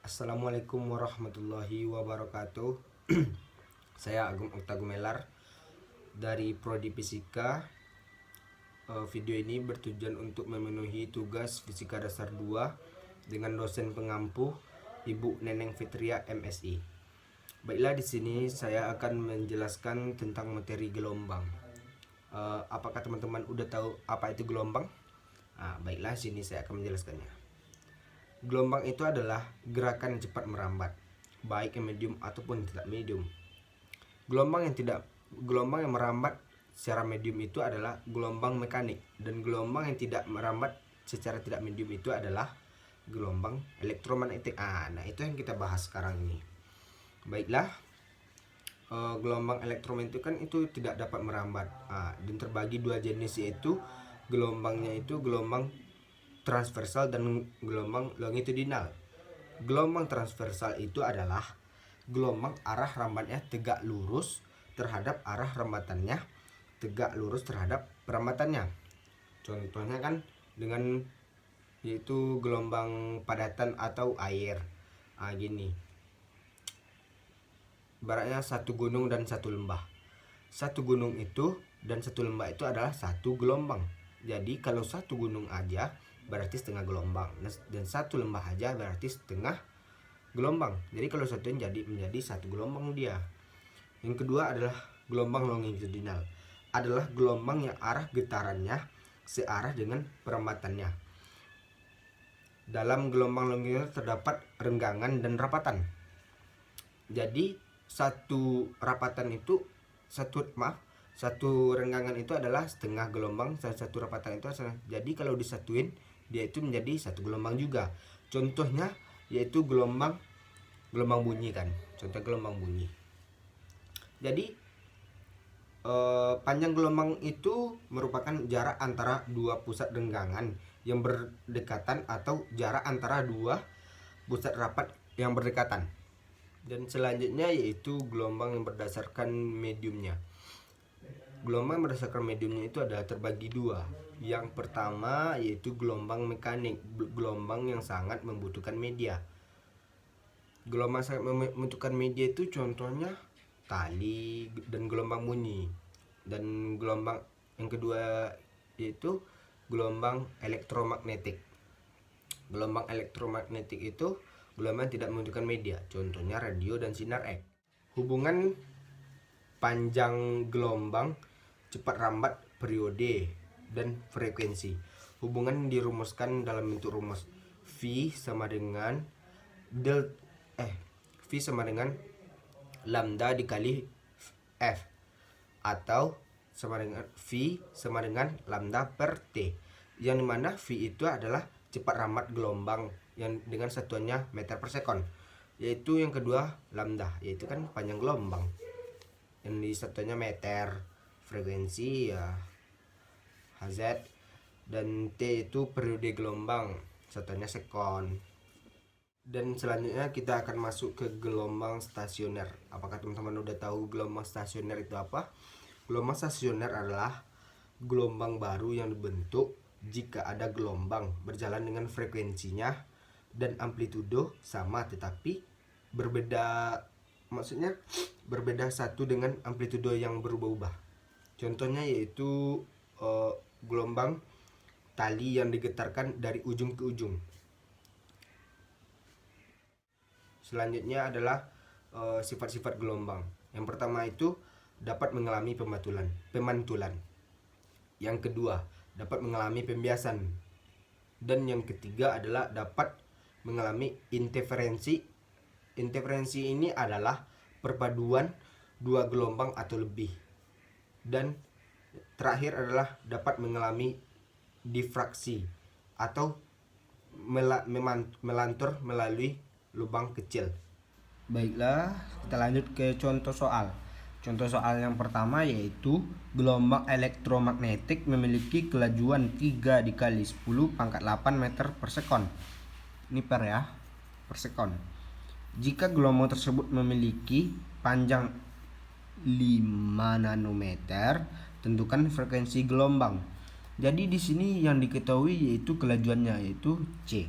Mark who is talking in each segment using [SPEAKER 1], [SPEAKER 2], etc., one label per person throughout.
[SPEAKER 1] Assalamualaikum warahmatullahi wabarakatuh. Saya Agung Oktagumelar dari Prodi Fisika. Video ini bertujuan untuk memenuhi tugas Fisika Dasar 2 dengan dosen pengampu Ibu Neneng Fitria MSI. Baiklah, di sini saya akan menjelaskan tentang materi gelombang. Apakah teman-teman udah tahu apa itu gelombang? Baiklah, sini saya akan menjelaskannya. Gelombang itu adalah gerakan yang cepat merambat, baik yang medium ataupun tidak medium. Gelombang yang merambat secara medium itu adalah gelombang mekanik, dan gelombang yang tidak merambat secara tidak medium itu adalah gelombang elektromagnetik. Nah, itu yang kita bahas sekarang ini. Baiklah, gelombang elektromagnetik kan itu tidak dapat merambat, dan terbagi dua jenis, yaitu gelombangnya itu gelombang transversal dan gelombang longitudinal. Gelombang transversal itu adalah gelombang arah rambatnya tegak lurus terhadap arah rambatannya, tegak lurus terhadap perambatannya. Contohnya kan dengan yaitu gelombang padatan atau air. Gini. Ibaratnya satu gunung dan satu lembah. Satu gunung itu dan satu lembah itu adalah satu gelombang. Jadi kalau satu gunung aja berarti setengah gelombang, dan satu lembah aja berarti setengah gelombang. Jadi kalau satunya menjadi satu gelombang dia. Yang kedua adalah gelombang longitudinal. Adalah gelombang yang arah getarannya searah dengan perambatannya. Dalam gelombang longitudinal terdapat renggangan dan rapatan. Jadi satu renggangan itu adalah setengah gelombang, satu rapatan itu jadi kalau disatuin dia itu menjadi satu gelombang juga. Contohnya yaitu gelombang bunyi kan. Contoh gelombang bunyi. Jadi panjang gelombang itu merupakan jarak antara dua pusat renggangan yang berdekatan atau jarak antara dua pusat rapat yang berdekatan. Dan selanjutnya yaitu gelombang yang berdasarkan mediumnya. Gelombang berdasarkan mediumnya itu adalah terbagi dua. Yang pertama yaitu gelombang mekanik, gelombang yang sangat membutuhkan media. Gelombang sangat membutuhkan media itu contohnya tali dan gelombang bunyi. Dan gelombang yang kedua yaitu gelombang elektromagnetik. Gelombang elektromagnetik itu gelombang tidak membutuhkan media, contohnya radio dan sinar X. Hubungan panjang gelombang, cepat rambat, periode, dan frekuensi. Hubungan dirumuskan dalam bentuk rumus V sama dengan lambda dikali F, atau sama dengan V sama dengan lambda per T, yang dimana V itu adalah cepat rambat gelombang yang dengan satuannya meter per sekon, yaitu yang kedua lambda, yaitu kan panjang gelombang yang di satuannya meter, frekuensi ya Hz, dan T itu periode gelombang, satuannya sekon. Dan selanjutnya kita akan masuk ke gelombang stasioner. Apakah teman-teman udah tahu gelombang stasioner itu apa? Gelombang stasioner adalah gelombang baru yang dibentuk jika ada gelombang berjalan dengan frekuensinya dan amplitudo sama tetapi berbeda, maksudnya berbeda satu dengan amplitudo yang berubah-ubah. Contohnya yaitu gelombang tali yang digetarkan dari ujung ke ujung. Selanjutnya adalah sifat-sifat gelombang. Yang pertama itu dapat mengalami pemantulan. Yang kedua dapat mengalami pembiasan. Dan yang ketiga adalah dapat mengalami interferensi. Interferensi ini adalah perpaduan dua gelombang atau lebih. Dan terakhir adalah dapat mengalami difraksi atau melantur melalui lubang kecil. Baiklah, kita lanjut ke contoh soal. Contoh soal yang pertama yaitu gelombang elektromagnetik memiliki kelajuan 3 dikali 10 pangkat 8 meter per sekon. Ini per sekon. Jika gelombang tersebut memiliki panjang 5 nanometer, tentukan frekuensi gelombang. Jadi di sini yang diketahui yaitu kelajuannya yaitu C,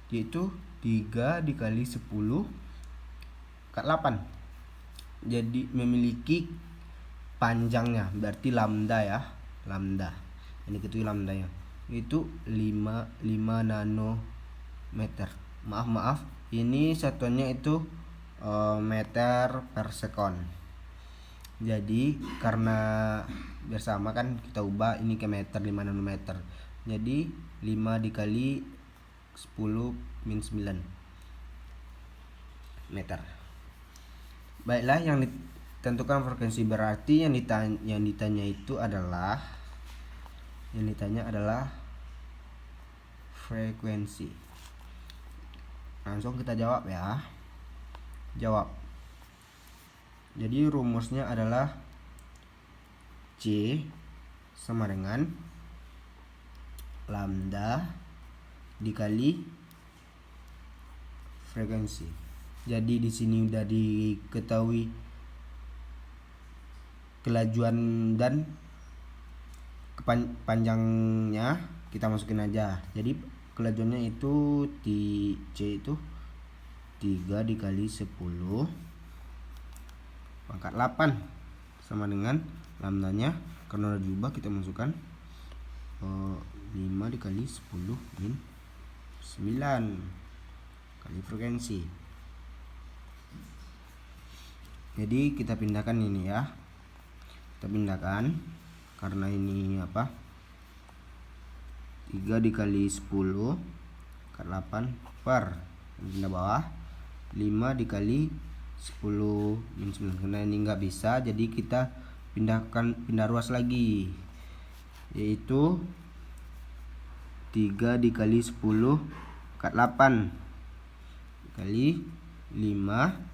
[SPEAKER 1] yaitu 3 dikali 10 kat 8. Jadi memiliki panjangnya, berarti lambda ya, lambda. Ini ketahui lambdanya itu 5 nanometer. Maaf, ini satuannya itu meter per sekon. Jadi karena bersama kan kita ubah ini ke meter, 5 nanometer. Jadi 5 dikali 10 min 9 meter. Baiklah, yang ditentukan frekuensi berarti yang ditanya adalah frekuensi. Langsung kita jawab ya. Jawab. Jadi rumusnya adalah C sama dengan lambda dikali frekuensi. Jadi di sini udah diketahui kelajuan dan panjangnya, kita masukin aja. Jadi kelajuannya itu C itu 3 dikali 10 pangkat 8 sama dengan lambdanya, karena udah diubah kita masukkan 5 dikali 10 min 9 kali frekuensi. Jadi kita pindahkan ini ya, kita pindahkan karena ini 3 dikali 10 kat 8 per pindah bawah 5 dikali 10 min 9. Karena ini nggak bisa, jadi kita pindah ruas lagi, yaitu 3 dikali 10 kat 8 kali 5.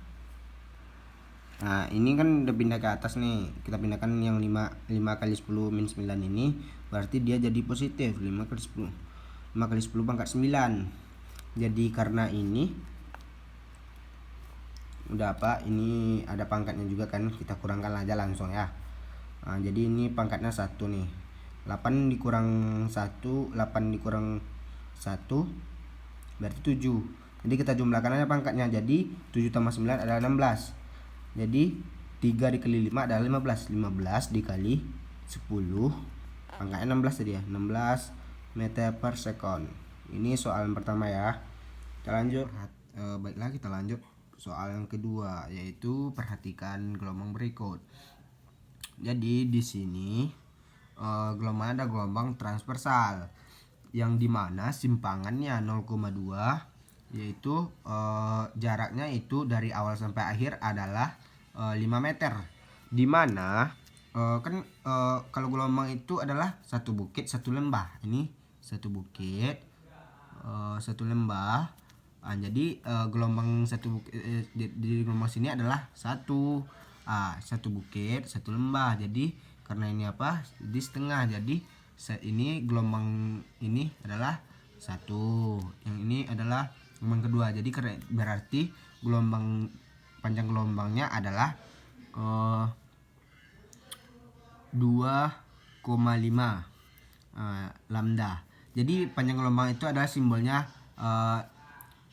[SPEAKER 1] Nah ini kan udah pindah ke atas nih, kita pindahkan yang 5 kali 10 min 9 ini, berarti dia jadi positif 5 kali 10 pangkat 9. Jadi karena ini udah ini ada pangkatnya juga kan, kita kurangkan aja langsung ya. Nah, jadi ini pangkatnya 1 nih, 8 dikurang 1, 8 dikurang 1 berarti 7. Jadi kita jumlahkan aja pangkatnya, jadi 7 tambah 9 adalah 16. Jadi 3 dikali 5 adalah 15. 15 dikali 10 pangkatnya 16 tadi ya, 16 meter per sekon. Ini soal yang pertama ya. Kita lanjut. Baiklah, kita lanjut soal yang kedua, yaitu perhatikan gelombang berikut. Jadi di sini gelombang ada gelombang transversal yang dimana simpangannya 0,2, yaitu jaraknya itu dari awal sampai akhir adalah 5 meter. Dimana kalau gelombang itu adalah satu bukit satu lembah. Ini satu bukit satu lembah. Jadi gelombang di gelombang sini adalah satu bukit satu lembah. Jadi karena ini di setengah, jadi ini gelombang ini adalah satu, yang ini adalah gelombang kedua. Jadi berarti panjang gelombangnya adalah 2,5 lambda. Jadi panjang gelombang itu adalah simbolnya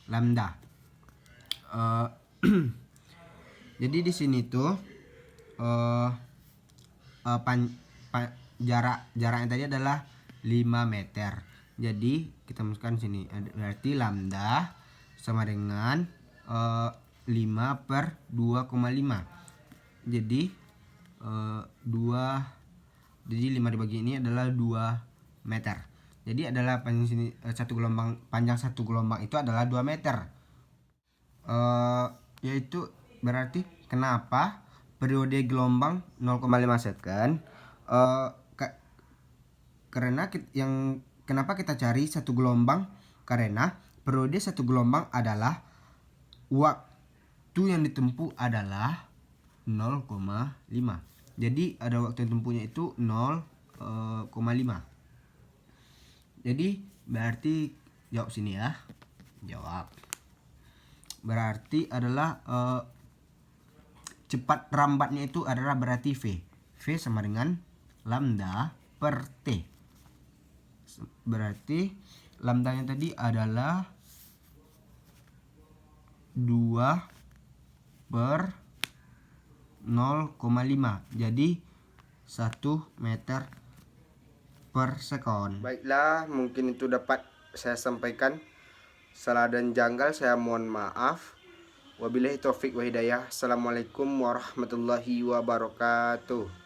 [SPEAKER 1] lambda. Jadi di sini tuh jaraknya tadi adalah 5 meter. Jadi kita masukkan sini, berarti lambda sama dengan 5 per 2,5. Jadi 5 dibagi ini adalah 2 meter. Jadi adalah panjang satu gelombang itu adalah 2 meter. Yaitu berarti kenapa periode gelombang 0,5 second? Kenapa kita cari satu gelombang? Karena periode satu gelombang adalah waktu yang ditempuh adalah 0,5. Jadi ada waktu yang tempuhnya itu 0,5. Jadi berarti jawab sini ya. Jawab. Berarti adalah cepat rambatnya itu adalah berarti V. V sama dengan lambda per T. Berarti lambdanya tadi adalah 2/0,5. Jadi 1 meter per sekon. Baiklah, mungkin itu dapat saya sampaikan. Salah dan janggal saya mohon maaf. Wabillahi taufik wa hidayah. Assalamualaikum warahmatullahi wabarakatuh.